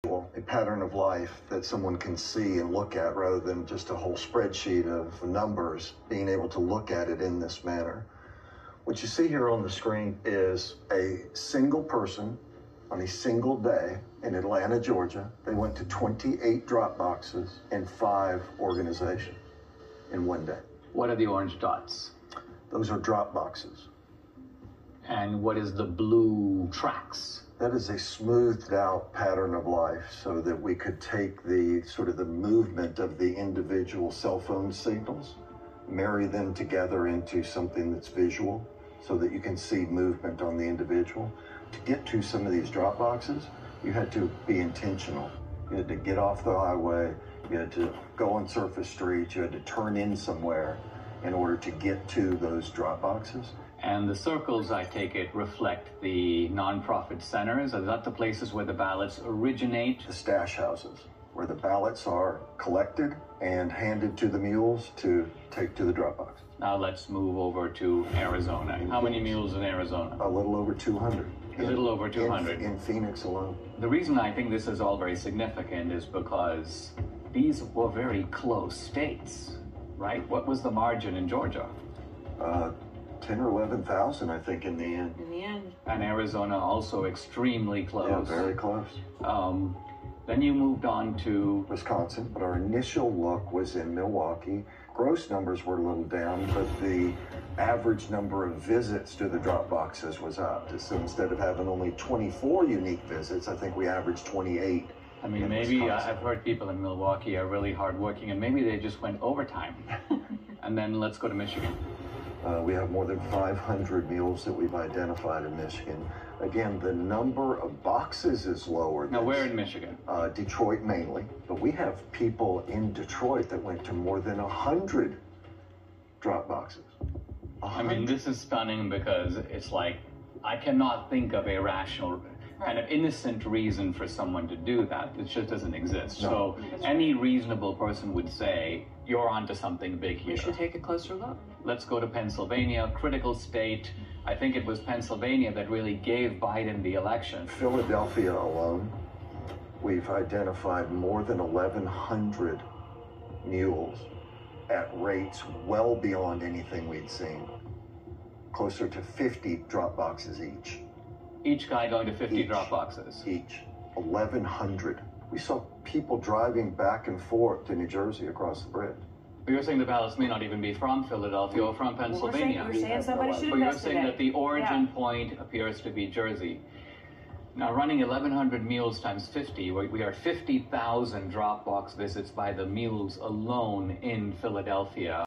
a pattern of life that someone can see and look at rather than just a whole spreadsheet of numbers, being able to look at it in this manner. What you see here on the screen is a single person on a single day in Atlanta, Georgia. They went to 28 drop boxes in 5 organizations in one day. What are the orange dots? Those are drop boxes. And what is the blue tracks? That is a smoothed out pattern of life so that we could take the sort of the movement of the individual cell phone signals, marry them together into something that's visual so that you can see movement on the individual. To get to some of these drop boxes, you had to be intentional. You had to get off the highway, you had to go on surface streets, you had to turn in somewhere in order to get to those drop boxes. And the circles, I take it, reflect the nonprofit centers. Are that the places where the ballots originate? The stash houses, where the ballots are collected and handed to the mules to take to the drop box. Now let's move over to Arizona. How many mules in Arizona? A little over 200. A little over 200. In Phoenix alone. The reason I think this is all very significant is because these were very close states, right? What was the margin in Georgia? 10 or 11,000, I think, in the end. In the end. And Arizona also extremely close. Yeah, very close. Then you moved on to Wisconsin, but our initial look was in Milwaukee. Gross numbers were a little down, but the average number of visits to the drop boxes was up. So instead of having only 24 unique visits, I think we averaged 28. I mean, maybe I've heard people in Milwaukee are really hardworking, and maybe they just went overtime. And then let's go to Michigan. We have more than 500 mules that we've identified in Michigan. Again, the number of boxes is lower. Now, where in Michigan? Detroit mainly, but we have people in Detroit that went to more than 100 drop boxes. 100. I mean, this is stunning because it's like, I cannot think of a rational, kind of innocent reason for someone to do that. It just doesn't exist. No. So any reasonable person would say, you're onto something big here. We should take a closer look. Let's go to Pennsylvania, critical state. I think it was Pennsylvania that really gave Biden the election. Philadelphia alone, we've identified more than 1,100 mules at rates well beyond anything we'd seen. Closer to 50 drop boxes each. Each guy going to 50 drop boxes? Each. 1,100. We saw people driving back and forth to New Jersey across the bridge. But you're saying the ballots may not even be from Philadelphia or from Pennsylvania. We're saying somebody should But you're investigate. saying that the origin point appears to be Jersey. Now, running 1,100 mules times 50, we are 50,000 drop box visits by the mules alone in Philadelphia.